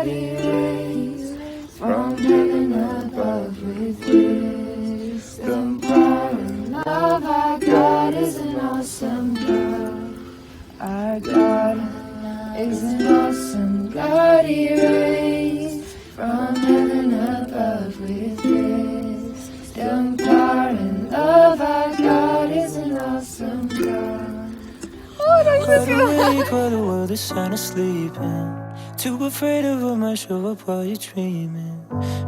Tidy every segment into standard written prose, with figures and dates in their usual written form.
erased from heaven above with wisdom, power, and love. Our God is an awesome God. Our God is an awesome God. Erased from heaven above with wisdom, power, and love. Our God is an awesome God. Wide awake while the world is sound asleep, too afraid of what might show up while you're dreaming.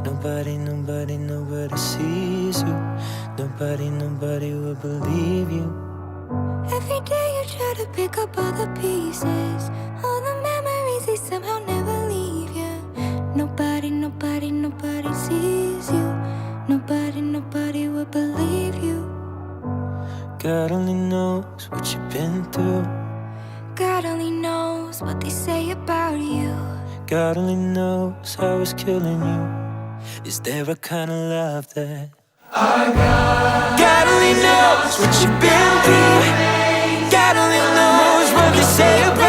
Nobody sees you. Nobody will believe you. Every day you try to pick up all the pieces, all the memories, they somehow never leave you. Nobody sees you. Nobody will believe you. God only knows what you've been through. God only knows what they say about you. God only knows how it's killing you. Is there a kind of love that God only knows what you've been through. God only knows what they say about you.